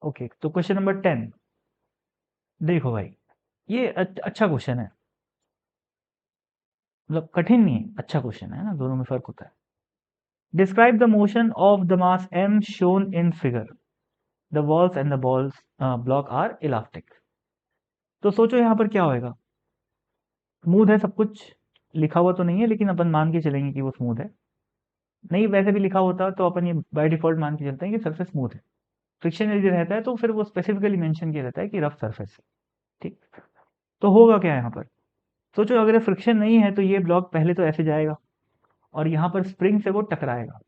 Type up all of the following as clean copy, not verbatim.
Okay, तो question number 10 देखो भाई, ये अच्छा क्वेश्चन है, मतलब कठिन नहीं है, अच्छा क्वेश्चन है ना, दोनों में फर्क होता है। Describe the motion of the mass m shown in figure, the walls and the balls block are elastic. तो सोचो यहाँ पर क्या होएगा, स्मूथ है सब कुछ, लिखा हुआ तो नहीं है लेकिन अपन मान के चलेंगे कि वो स्मूथ है। नहीं, वैसे भी लिखा होता तो अपन ये बाय डिफॉल्ट मान के चलते हैं कि सरफेस स्मूथ है। फ्रिक्शन यदि रहता है तो फिर वो स्पेसिफिकली मेंशन किया रहता है कि रफ सरफेस है। ठीक, तो होगा क्या यहाँ पर, सोचो अगर फ्रिक्शन नहीं है तो ये ब्लॉक पहले तो ऐसे जाएगा और यहाँ पर स्प्रिंग से वो टकराएगा।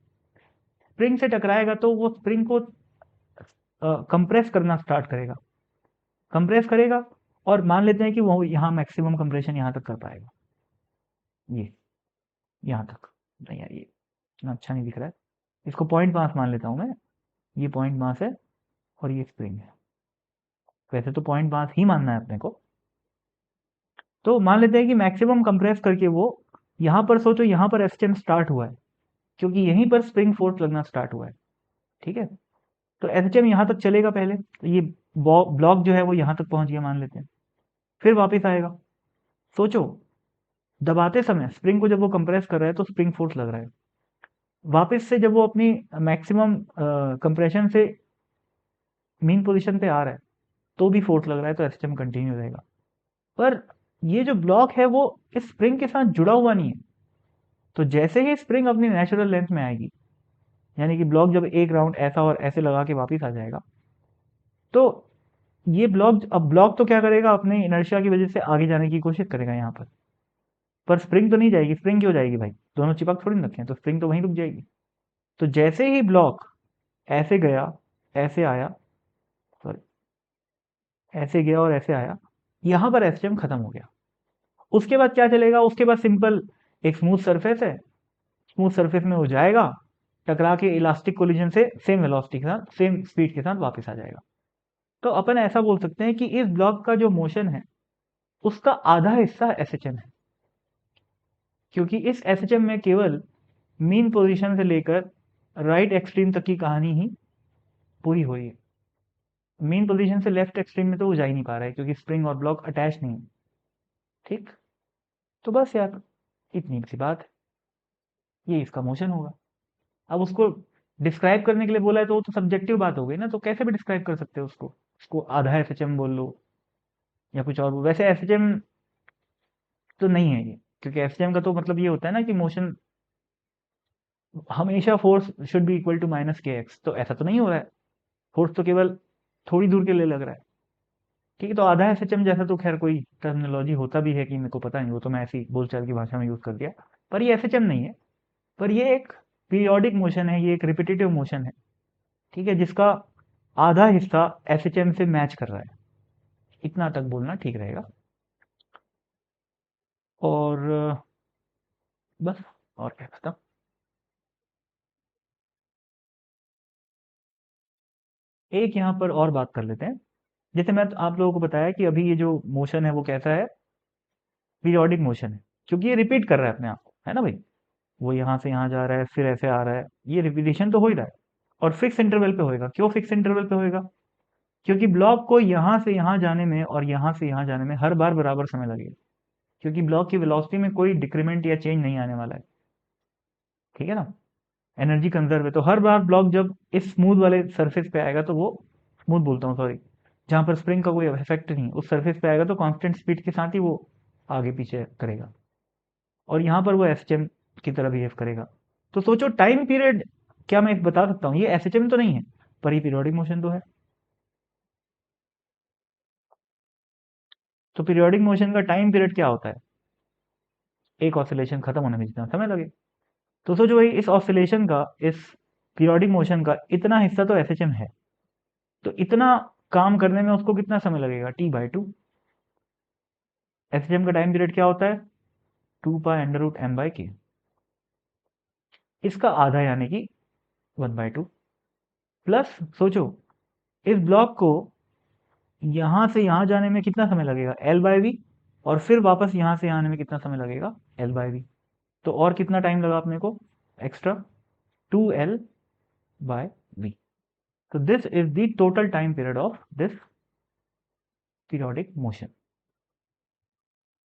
स्प्रिंग से टकराएगा तो वो स्प्रिंग को कंप्रेस करना स्टार्ट करेगा, कंप्रेस करेगा, और मान लेते हैं कि वो यहाँ मैक्सिमम कंप्रेशन यहाँ तक कर पाएगा, ये यहाँ तक। नहीं यार, ये इतना अच्छा नहीं दिख रहा है, इसको पॉइंट मास मान लेता हूँ मैं। ये पॉइंट मास है और ये स्प्रिंग है, वैसे तो पॉइंट मास ही मानना है अपने को। तो मान लेते हैं कि मैक्सिमम कंप्रेस करके वो यहाँ पर, सोचो यहाँ पर एसटीएम स्टार्ट हुआ है क्योंकि यहीं पर स्प्रिंग फोर्स लगना स्टार्ट हुआ है। ठीक है, तो एसटीएम यहाँ तक चलेगा पहले, तो ये ब्लॉक जो है वो यहाँ तक पहुंच गया मान लेते हैं, फिर वापस आएगा। सोचो दबाते समय स्प्रिंग को जब वो कंप्रेस कर रहा है तो स्प्रिंग फोर्स लग रहा है, वापस से जब वो अपनी मैक्सिमम कंप्रेशन से मीन पोजीशन पे आ रहा है तो भी फोर्स लग रहा है, तो एसटीएम कंटिन्यू रहेगा। पर ये जो ब्लॉक है वो इस स्प्रिंग के साथ जुड़ा हुआ नहीं है, तो जैसे ही स्प्रिंग अपनी नेचुरल लेंथ में आएगी, यानी कि ब्लॉक जब एक राउंड ऐसा और ऐसे लगा के वापस आ जाएगा, तो ये ब्लॉक, अब ब्लॉक तो क्या करेगा, अपने इनर्शिया की वजह से आगे जाने की कोशिश करेगा यहाँ पर स्प्रिंग तो नहीं जाएगी। स्प्रिंग क्यों जाएगी भाई, दोनों चिपक थोड़ी ना रखे हैं, तो स्प्रिंग तो वहीं रुक जाएगी। तो जैसे ही ब्लॉक ऐसे गया, ऐसे आया, सॉरी, ऐसे गया और ऐसे आया, यहाँ पर एसटीएम खत्म हो गया। उसके बाद क्या चलेगा, उसके बाद सिंपल एक स्मूथ सरफेस है, स्मूथ सरफेस में हो जाएगा, टकरा के इलास्टिक कोलिजन से सेम वेलोसिटी के साथ, सेम स्पीड के साथ वापस आ जाएगा। तो अपन ऐसा बोल सकते हैं कि इस ब्लॉक का जो मोशन है उसका आधा हिस्सा एसएचएम है, क्योंकि इस एसएचएम में केवल मीन पोजीशन से लेकर राइट एक्सट्रीम तक की कहानी ही पूरी हुई है। मीन पोजीशन से लेफ्ट एक्सट्रीम में तो वो जा ही नहीं पा रहा है क्योंकि स्प्रिंग और ब्लॉक अटैच नहीं है। ठीक, तो बस यार इतनी सी बात है, ये इसका मोशन होगा। अब उसको डिस्क्राइब करने के लिए बोला है तो वो तो सब्जेक्टिव बात हो गई ना, तो कैसे भी डिस्क्राइब कर सकते हो उसको, उसको आधा एसएचएम बोल लो या कुछ और। वैसे एसएचएम तो नहीं है ये, क्योंकि एसएचएम का तो मतलब ये होता है ना कि मोशन हमेशा force should be equal to minus K X, तो ऐसा तो नहीं हो रहा है, फोर्स तो केवल थोड़ी दूर के लिए लग रहा है। ठीक है, तो आधा एसएचएम जैसा तो खैर कोई टर्मिनोलॉजी होता भी है कि मेरे को पता नहीं, वो तो मैं ऐसी बोलचाल की भाषा में यूज कर दिया। पर ये एसएचएम नहीं है, पर ये एक पीरियोडिक मोशन है, ये एक रिपीटेटिव मोशन है। ठीक है, जिसका आधा हिस्सा एसएचएम से मैच कर रहा है, इतना तक बोलना ठीक रहेगा। और बस, और क्या खत्म। एक यहाँ पर और बात कर लेते हैं, जैसे मैं आप लोगों को बताया कि अभी ये जो मोशन है वो कैसा है, पीरियोडिक मोशन है, क्योंकि ये रिपीट कर रहा है अपने आप को, है ना भाई। वो यहाँ से यहाँ जा रहा है, फिर ऐसे आ रहा है, ये रिपीटेशन तो हो ही रहा है। और फिक्स इंटरवल पे होएगा, क्यों फिक्स इंटरवल पे होएगा, क्योंकि ब्लॉक को यहाँ से यहाँ जाने में और यहाँ से यहाँ जाने में हर बार बराबर समय लगेगा, क्योंकि ब्लॉक की वेलोसिटी में कोई डिक्रीमेंट या चेंज नहीं आने वाला है। ठीक है ना, एनर्जी कंजर्व है, तो हर बार ब्लॉक जब इस स्मूथ वाले सरफेस पे आएगा तो वो, स्मूथ बोलता हूँ सॉरी, जहाँ पर स्प्रिंग का कोई इफेक्ट नहीं, उस सरफेस पे आएगा तो कांस्टेंट स्पीड के साथ ही वो आगे पीछे करेगा, और यहाँ पर वो एसएचएम की तरह बिहेव करेगा। तो सोचो टाइम पीरियड, क्या मैं बता सकता हूँ, ये एसएचएम तो नहीं है पर ये पीरियोडिक मोशन तो है। तो पीरियोडिक मोशन का टाइम पीरियड क्या होता है, एक ऑसिलेशन खत्म होने में जितना समय लगे। तो सोचो भाई इस ऑसिलेशन का, इस पीरियोडिक मोशन का इतना हिस्सा तो एसएचएम है, तो इतना काम करने में उसको कितना समय लगेगा, T/2। एसएचएम का टाइम पीरियड क्या होता है, 2π√m/k, इसका आधा यानी कि 1/2, प्लस सोचो इस ब्लॉक को यहाँ से यहाँ जाने में कितना समय लगेगा, L/v, और फिर वापस यहाँ से यहाँ आने में कितना समय लगेगा, L/v। तो और कितना टाइम लगा अपने को extra, 2L/v। So this is the total time period of this periodic motion.